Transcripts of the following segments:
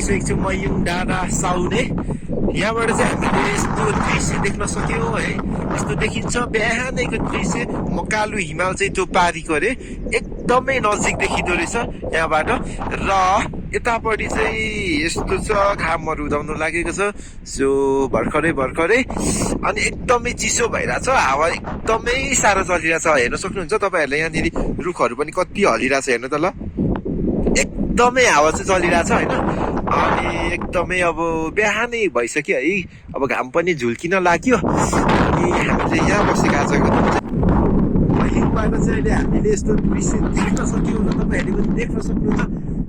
आइसकेको छु मयुङ डाँडा साउने। यहाँबाट चाहिँ हामीले यस्तो दृश्य देख्न सक्यौँ है। यस्तो देखिन्छ बिहानैको दृश्य। मकालु हिमाल चाहिँ त्यो पारीको अरे एकदमै नजिक देखिँदो रहेछ यहाँबाट। र यतापट्टि चाहिँ यस्तो छ, घामहरू उदाउनु लागेको छ सो भर्खरै अनि एकदमै चिसो भइरहेछ। हावा एकदमै साह्रो चलिरहेछ, हेर्न सक्नुहुन्छ तपाईँहरूले। यहाँनिर रुखहरू पनि कति हलिरहेछ हेर्नु त ल। एकदमै हावा चाहिँ चलिरहेछ होइन। अनि एकदमै अब बिहानै भइसक्यो है। अब घाम पनि झुल्किन लाग्यो। अनि हामीले यहाँ बसेका आजको मयुङबाट चाहिँ अहिले हामीले यस्तो दृश्य देख्न सक्यौँ र तपाईँहरूले पनि देख्न सक्नुहुन्छ।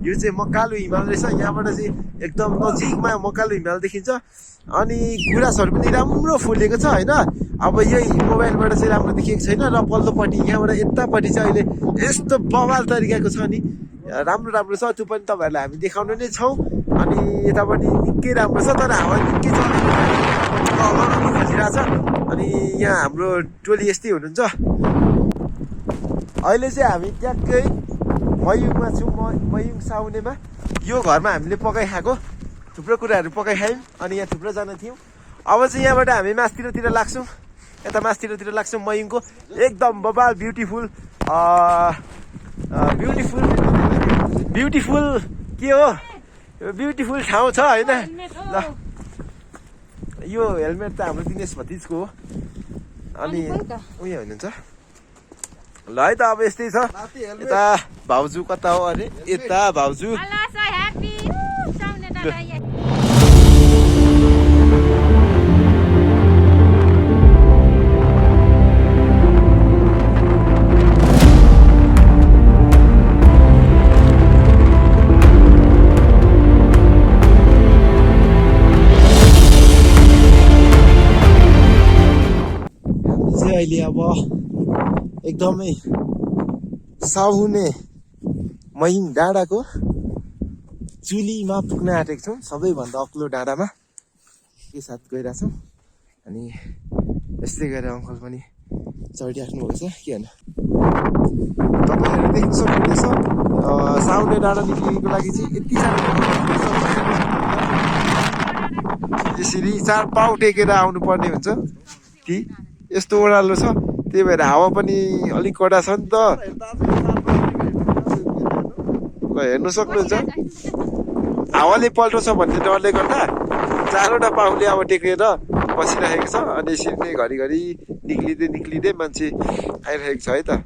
यो चाहिँ मकालु हिमाल रहेछ। यहाँबाट चाहिँ एकदम नजिकमा मकालु हिमाल देखिन्छ। अनि गुराँसहरू पनि राम्रो फुलेको छ होइन। अब यही मोबाइलबाट चाहिँ राम्रो देखिएको छैन। र पल्लोपट्टि यहाँबाट यतापट्टि चाहिँ अहिले यस्तो बवाल तरिकाको छ नि, राम्रो छ। त्यो पनि तपाईँहरूलाई हामी देखाउने नै छौँ। अनि यतापट्टि निकै राम्रो छ, तर हावा निकै चलेको खसिरहेको छ। अनि यहाँ हाम्रो टोली यस्तै हुनुहुन्छ। अहिले चाहिँ हामी ट्याक्कै मयुङमा छौँ, मयुङ साउनेमा। यो घरमा हामीले पकाइखाएको थुप्रो कुराहरू पकाइखायौँ। अनि यहाँ थुप्रोजना थियौँ। अब चाहिँ यहाँबाट हामी मासतिर लाग्छौँ। यता मासतिर लाग्छौँ। मयुङको एकदम बबाल ब्युटिफुल के हो, ब्युटिफुल ठाउँ छ होइन। ल यो हेलमेट त हाम्रो दिनेश भतिजको हो। अनि उयो हुनुहुन्छ ल है त। अब यस्तै छ। यता भाउजू कता हो अरे, यता भाउजू। अहिले अब एकदमै साउने मयुङ डाँडाको चुलीमा पुग्न आँटेको छौँ। सबैभन्दा अग्लो डाँडामा के साथ गइरहेछौँ। अनि यस्तै गरेर अङ्कल पनि चढिराख्नु भएको छ के होइन। तपाईँहरू देख्न सक्नुहुनेछ साउने डाँडा निक्लिनुको लागि चाहिँ यति साह्रो यसरी 4 पाउ टेकेर आउनु पर्ने हुन्छ। ती यस्तो ओह्रालो छ, त्यही भएर हावा पनि अलिक कडा छ नि त। ल हेर्नु सक्नुहुन्छ हावाले पल्टाउँछ भन्ने डरले गर्दा 4वटा पाउले अब टेकेर बसिरहेको छ। अनि यसरी नै घरिघरि निक्लिँदै मान्छे आइरहेको छ है त।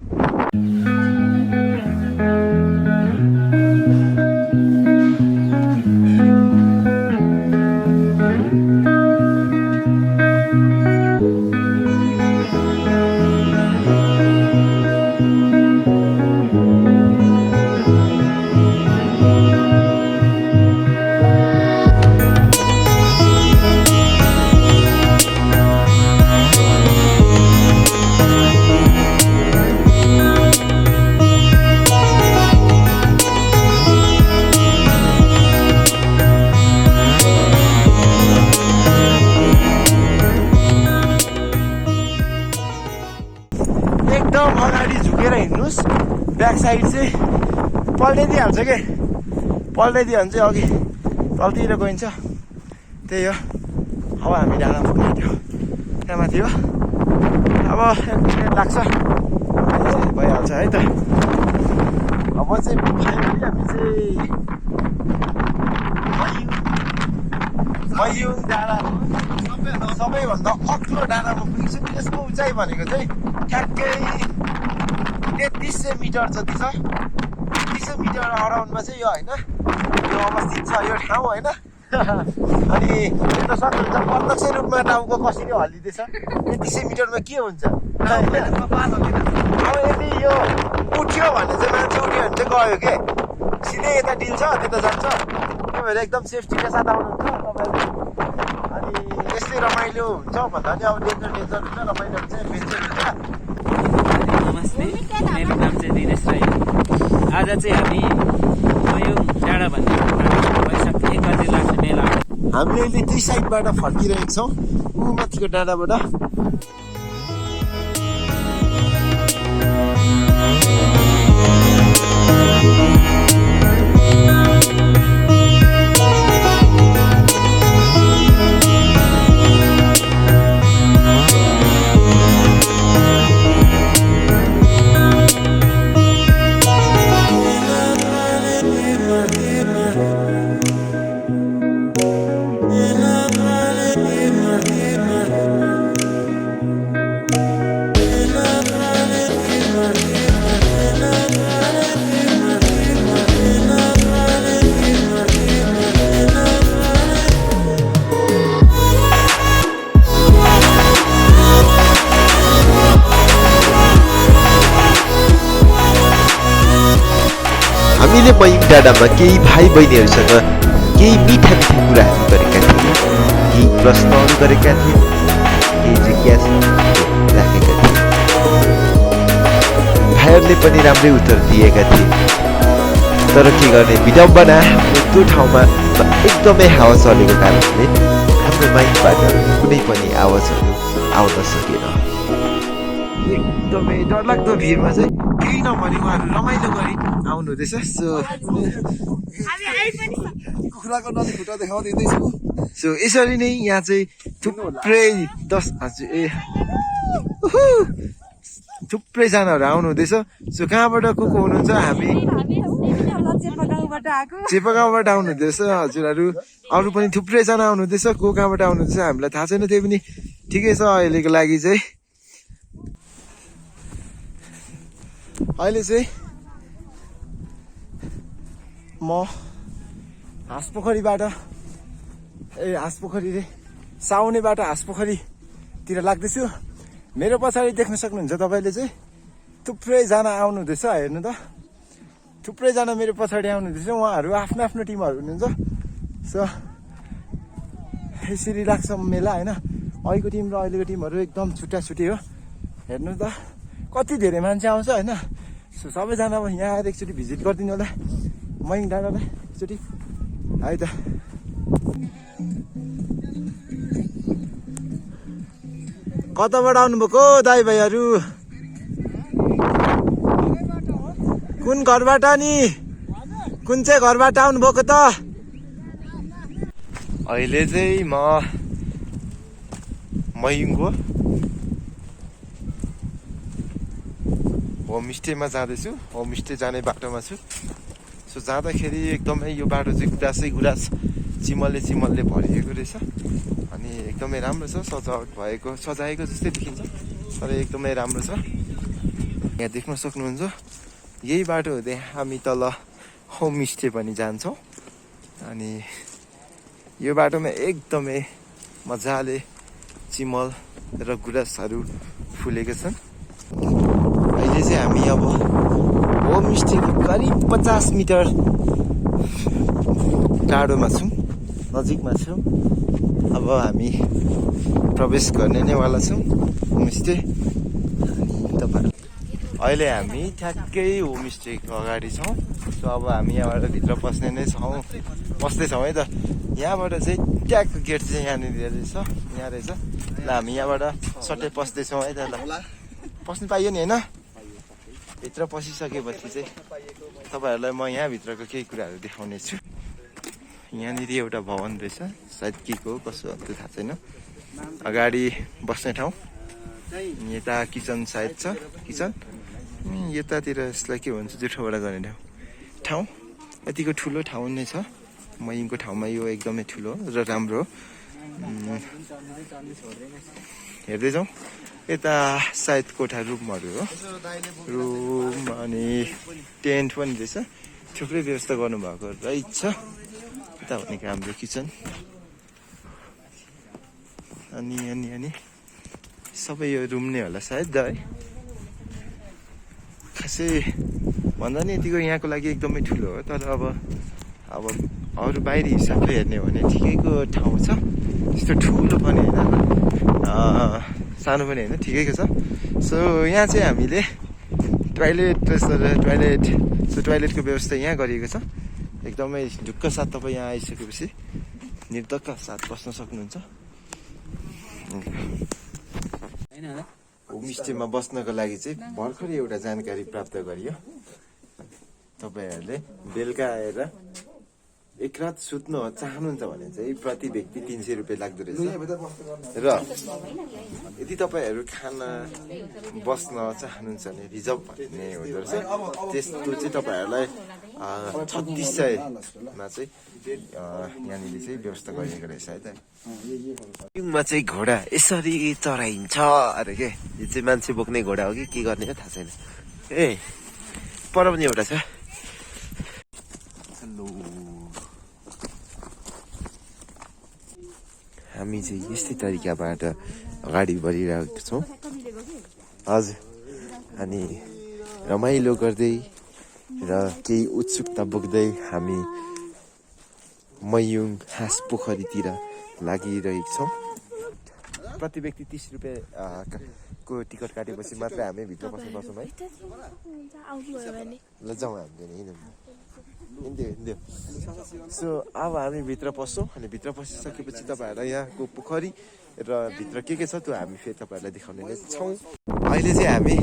एकदम अगाडि झुकेर हिँड्नुहोस्। ब्याक साइड चाहिँ पल्टाइदिइहाल्छ के, पल्टाइदियो भने चाहिँ अघि तलतिर गइन्छ। त्यही हो। अब हामी डाँडा पुग्नु आँट्यो। त्यहाँ माथि हो। अब 1 मिनेट लाग्छ, भइहाल्छ है त। अब चाहिँ फाइनली हामी चाहिँ मयुङ डाँडा सबैभन्दा अग्लो डाँडामा पुगिन्छौँ। यसको उचाइ भनेको चाहिँ ठ्याक्कै 3300 मिटर जति छ। 3300 मिटर अराउन्डमा चाहिँ यो होइन, यो अवस्थित छ यो ठाउँ होइन। अनि हेर्न सक्नुहुन्छ प्रत्यक्ष रूपमा टाउको कसरी हल्लिँदैछ। 3300 मिटरमा के हुन्छ। अब यदि यो उठ्यो भने चाहिँ मान्छे उठ्यो भने चाहिँ गयो के, सिधै यता डिल्छ त्यता जान्छ। त्यही भएर एकदम सेफ्टीका साथ आउनुहुन्छ तपाईँहरू। अनि यस्तै रमाइलो हुन्छ भन्दा पनि अब डेन्जर हुन्छ, रमाइलो हुन्छ, एडभेन्चर हुन्छ। नमस्ते, मेरो नाम चाहिँ दिनेश राई। आज चाहिँ हामी मयुङ डाँडा भन्ने वैशाख 1 गते लाग्ने मेला। हामीले अहिले त्यही साइडबाट फर्किरहेको छौँ, ऊ माथिको डाँडाबाट। हामीले मयुङ डाँडामा केही भाइ बहिनीहरूसँग केही मिठा मिठा कुराहरू गरेका थियौँ, केही प्रश्नहरू गरेका थियौँ, केही जिज्ञासा राखेका थियौँ। भाइहरूले पनि राम्रै उत्तर दिएका थिए। तर के गर्ने विडम्बना, त्यो ठाउँमा एकदमै हावा चलेको कारणले हाम्रो माइकबाट कुनै पनि आवाजहरू आउन सकेन। एकदमै डरलाग्दो भिडमा चाहिँ केही नभने उहाँहरू रमाइलो गरी आउनु हुँदैछ। सो यसरी नै यहाँ चाहिँ थुप्रै थुप्रैजनाहरू आउनु हुँदैछ। सो कहाँबाट को हुनुहुन्छ? हामी चेपागाउँबाट आउनु हुँदैछ हजुरहरू। अरू पनि थुप्रैजना आउनु हुँदैछ। को कहाँबाट आउनु हुँदैछ हामीलाई थाहा छैन, त्यही पनि ठिकै छ अहिलेको लागि चाहिँ। अहिले चाहिँ म हाँसपोखरीबाट साउनेबाट हाँसपोखरीतिर लाग्दैछु। मेरो पछाडि देख्न सक्नुहुन्छ तपाईँले चाहिँ थुप्रैजना आउनु हुँदैछ। हेर्नु त, थुप्रैजना मेरो पछाडि आउनु हुँदैछ। उहाँहरू आफ्नो आफ्नो टिमहरू हुनुहुन्छ। सो यसरी लाग्छ मेला होइन। अहिलेको टिम र अहिलेको टिमहरू एकदम छुट्टा छुट्टै हो। हेर्नु त कति धेरै मान्छे आउँछ होइन। सो सबैजना अब यहाँ आएर एकचोटि भिजिट गरिदिनु होला मयुङ डाँडालाई एकचोटि है त। कताबाट आउनुभएको दाइ भाइहरू? कुन घरबाट नि? कुन चाहिँ घरबाट आउनुभएको त? अहिले चाहिँ म मयुङको होमस्टेमा जाँदैछु। होमस्टे जाने बाटोमा छु। सो जाँदाखेरि एकदमै यो बाटो चाहिँ गुराँसै चिमलले भरिएको रहेछ। अनि एकदमै राम्रो छ, सजाएको जस्तै देखिन्छ, तर एकदमै राम्रो छ। यहाँ देख्न सक्नुहुन्छ यही बाटो हुँदै हामी तल होमस्टे पनि जान्छौँ। अनि यो बाटोमा एकदमै मजाले चिमल र गुराँसहरू फुलेका छन्। अहिले चाहिँ हामी अब होमस्टेको करिब 50 मिटर टाढोमा छौँ, नजिकमा छौँ। अब हामी प्रवेश गर्ने नै वाला छौँ होमस्टे। अहिले हामी ठ्याक्कै होमस्टेको अगाडि छौँ। सो अब हामी यहाँबाट भित्र पस्दैछौँ है त। यहाँबाट चाहिँ ट्यागको गेट चाहिँ यहाँनिर रहेछ, यहाँ रहेछ। ल हामी यहाँबाट सट्टै पस्दैछौँ है त। ल पस्नु पाइयो नि होइन? भित्र पसिसकेपछि चाहिँ तपाईँहरूलाई म यहाँभित्रको केही कुराहरू देखाउने छु। यहाँनिर एउटा भवन रहेछ, सायद के को कसो त्यो थाहा छैन। अगाडि बस्ने ठाउँ, यता किचन सायद छ, किचन। यतातिर यसलाई के भन्छ, जुठोबाट गर्ने ठाउँ। यतिको ठुलो ठाउँ नै छ मयुङको ठाउँमा। यो एकदमै ठुलो र राम्रो। हेर्दै जाउँ। यता सायद कोठा रुमहरू हो, रुम अनि टेन्ट पनि रहेछ। थुप्रै व्यवस्था गर्नुभएको रहेछ। यता भनेको हाम्रो किचन। अनि सबै यो रुम नै होला सायद है। खासै भन्दा नि यतिको यहाँको लागि एकदमै ठुलो हो। तर अब अरू बाहिरी हिसाबले हेर्ने हो भने ठिकैको ठाउँ छ। त्यस्तो ठुलो पनि होइन, सानो पनि होइन, ठिकैको छ। सो यहाँ चाहिँ हामीले टोइलेटको व्यवस्था यहाँ गरिएको छ। एकदमै ढुक्क साथ तपाईँ यहाँ आइसकेपछि निर्धक्क साथ बस्न सक्नुहुन्छ। होमस्टेमा बस्नको लागि चाहिँ भर्खरै एउटा जानकारी प्राप्त गरियो। तपाईँहरूले बेलुका आएर एक रात सुत्न चाहनुहुन्छ भने चाहिँ प्रति व्यक्ति 300 रुपियाँ लाग्दो रहेछ। र यदि तपाईँहरू खाना बस्न चाहनुहुन्छ भने रिजर्भ भन्ने हुँदो रहेछ। त्यस्तो चाहिँ तपाईँहरूलाई 3600मा चाहिँ यहाँनिर चाहिँ व्यवस्था गरिएको रहेछ है त। मयुङमा चाहिँ घोडा यसरी चराइन्छ अरे के। यो चाहिँ मान्छे बोक्ने घोडा हो कि के गर्ने हो थाहा छैन। पर पनि एउटा छ। हामी चाहिँ यस्तै तरिकाबाट अगाडि बढिरहेको छौँ। हजुर, अनि रमाइलो गर्दै र केही उत्सुकता बोक्दै हामी मयुङ हाँस पोखरीतिर लागिरहेछौँ। प्रति व्यक्ति 30 रुपियाँ को टिकट काटेपछि मात्रै हामी भित्र बस्न पाउँछौँ है। ल जाउँ हामीले हिँड्यो। सो अब हामी भित्र पस्छौँ अनि भित्र पसिसकेपछि तपाईँहरूलाई यहाँको पोखरी र भित्र के छ त्यो हामी फेरि तपाईँहरूलाई देखाउने नै छौँ। अहिले चाहिँ हामी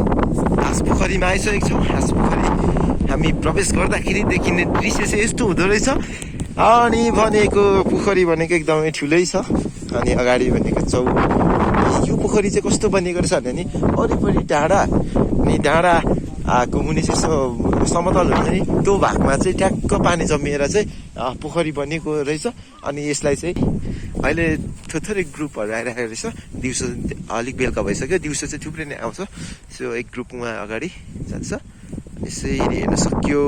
हाँस पोखरीमा आइसकेको छौँ। हाँस पोखरी हामी प्रवेश गर्दाखेरि देखिने दृश्य चाहिँ यस्तो हुँदो रहेछ। अनि भनेको पोखरी भनेको एकदमै ठुलै छ अनि अगाडि भनेको यो पोखरी चाहिँ कस्तो बनिएको रहेछ भने नि वरिपरि डाँडा अनि डाँडा को मुनि चाहिँ समतल हुन्छ नि त्यो भागमा चाहिँ ट्याक्क पानी जमिएर चाहिँ पोखरी बनेको रहेछ। अनि यसलाई चाहिँ अहिले थोरै ग्रुपहरू आइरहेको रहेछ। दिउँसो अलिक बेलुका भइसक्यो, दिउँसो चाहिँ थुप्रै नै आउँछ। सो एक ग्रुप उहाँ अगाडि जान्छ। यसरी हेर्न सक्यो।